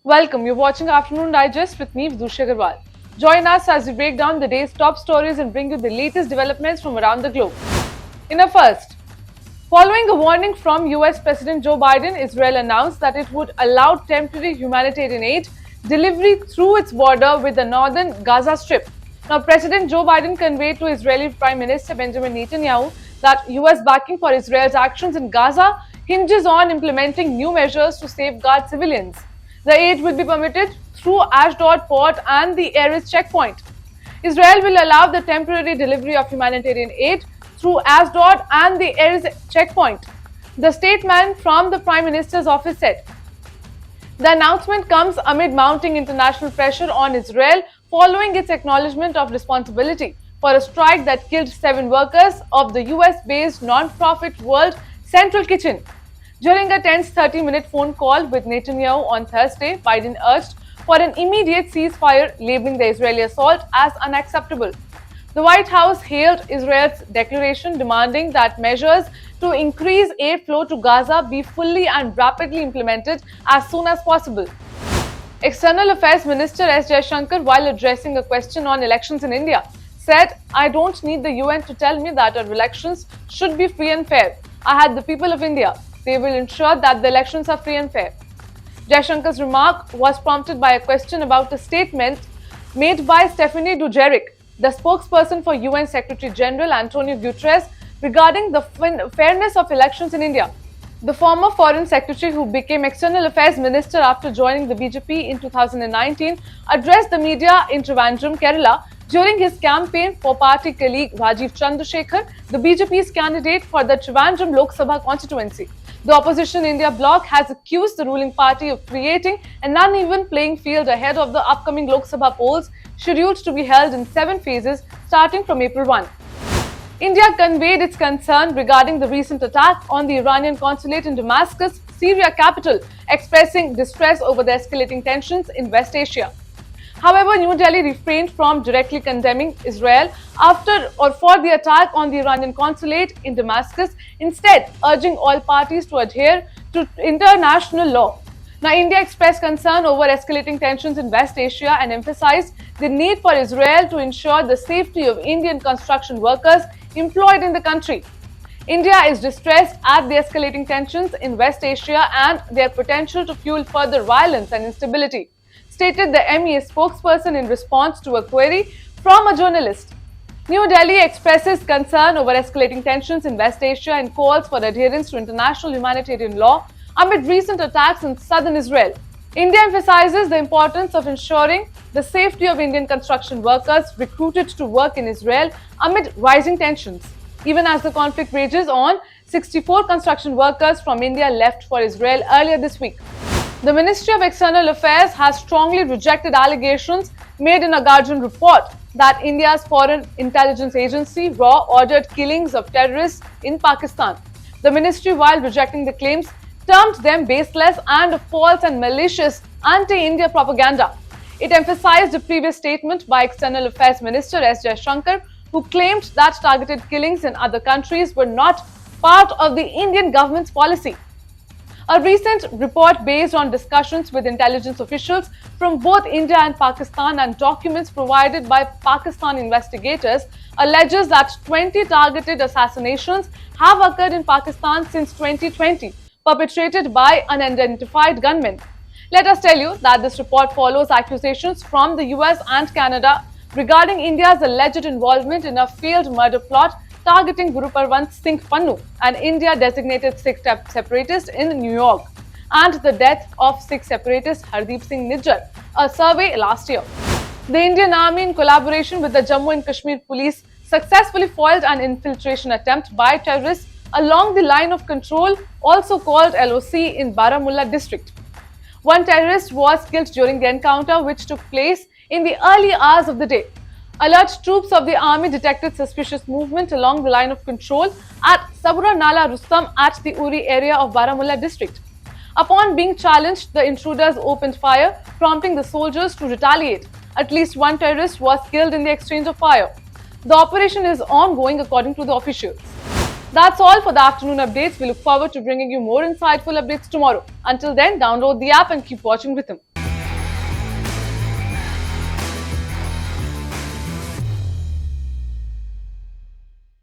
Welcome, you're watching Afternoon Digest with me, Vidushi Agarwal. Join us as we break down the day's top stories and bring you the latest developments from around the globe. In a first, following a warning from US President Joe Biden, Israel announced that it would allow temporary humanitarian aid delivery through its border with the northern Gaza Strip. Now, President Joe Biden conveyed to Israeli Prime Minister Benjamin Netanyahu that US backing for Israel's actions in Gaza hinges on implementing new measures to safeguard civilians. The aid will be permitted through Ashdod port and the Erez checkpoint. Israel will allow the temporary delivery of humanitarian aid through Ashdod and the Erez checkpoint, the statement from the Prime Minister's office said. The announcement comes amid mounting international pressure on Israel following its acknowledgement of responsibility for a strike that killed 7 workers of the US-based non-profit World Central Kitchen. During a tense 30-minute phone call with Netanyahu on Thursday, Biden urged for an immediate ceasefire, labeling the Israeli assault as unacceptable. The White House hailed Israel's declaration, demanding that measures to increase aid flow to Gaza be fully and rapidly implemented as soon as possible. External Affairs Minister S Jaishankar, while addressing a question on elections in India, said, "I don't need the UN to tell me that our elections should be free and fair. I had the people of India. They will ensure that the elections are free and fair." Jaishankar's remark was prompted by a question about a statement made by Stephanie Dujarric, the spokesperson for UN Secretary General Antonio Guterres, regarding the fairness of elections in India. The former Foreign Secretary, who became External Affairs Minister after joining the BJP in 2019, addressed the media in Trivandrum, Kerala, during his campaign for party colleague Rajiv Chandrasekhar, the BJP's candidate for the Trivandrum Lok Sabha constituency. The opposition India bloc has accused the ruling party of creating an uneven playing field ahead of the upcoming Lok Sabha polls, scheduled to be held in 7 phases starting from April 1. India conveyed its concern regarding the recent attack on the Iranian consulate in Damascus, Syria capital, expressing distress over the escalating tensions in West Asia. However, New Delhi refrained from directly condemning Israel after or for the attack on the Iranian consulate in Damascus, instead urging all parties to adhere to international law. Now, India expressed concern over escalating tensions in West Asia and emphasized the need for Israel to ensure the safety of Indian construction workers employed in the country. India is distressed at the escalating tensions in West Asia and their potential to fuel further violence and instability, stated the MEA spokesperson in response to a query from a journalist. New Delhi expresses concern over escalating tensions in West Asia and calls for adherence to international humanitarian law amid recent attacks in southern Israel. India emphasizes the importance of ensuring the safety of Indian construction workers recruited to work in Israel amid rising tensions. Even as the conflict rages on, 64 construction workers from India left for Israel earlier this week. The Ministry of External Affairs has strongly rejected allegations made in a Guardian report that India's Foreign Intelligence Agency RAW ordered killings of terrorists in Pakistan. The ministry, while rejecting the claims, termed them baseless and false and malicious anti-India propaganda. It emphasized a previous statement by External Affairs Minister S Jaishankar, who claimed that targeted killings in other countries were not part of the Indian government's policy. A recent report based on discussions with intelligence officials from both India and Pakistan and documents provided by Pakistan investigators alleges that 20 targeted assassinations have occurred in Pakistan since 2020, perpetrated by unidentified gunmen. Let us tell you that this report follows accusations from the US and Canada regarding India's alleged involvement in a failed murder plot targeting Guru Parvant Singh Pannu, an India-designated Sikh separatist in New York, and the death of Sikh separatist Hardeep Singh Nijjar, a survey last year. The Indian Army, in collaboration with the Jammu and Kashmir Police, successfully foiled an infiltration attempt by terrorists along the line of control, also called LOC, in Baramulla district. One terrorist was killed during the encounter, which took place in the early hours of the day. Alert troops of the army detected suspicious movement along the line of control at Sabura Nala Rustam at the Uri area of Baramulla district. Upon being challenged, the intruders opened fire, prompting the soldiers to retaliate. At least one terrorist was killed in the exchange of fire. The operation is ongoing according to the officials. That's all for the afternoon updates. We look forward to bringing you more insightful updates tomorrow. Until then, download the app and keep watching Ritam.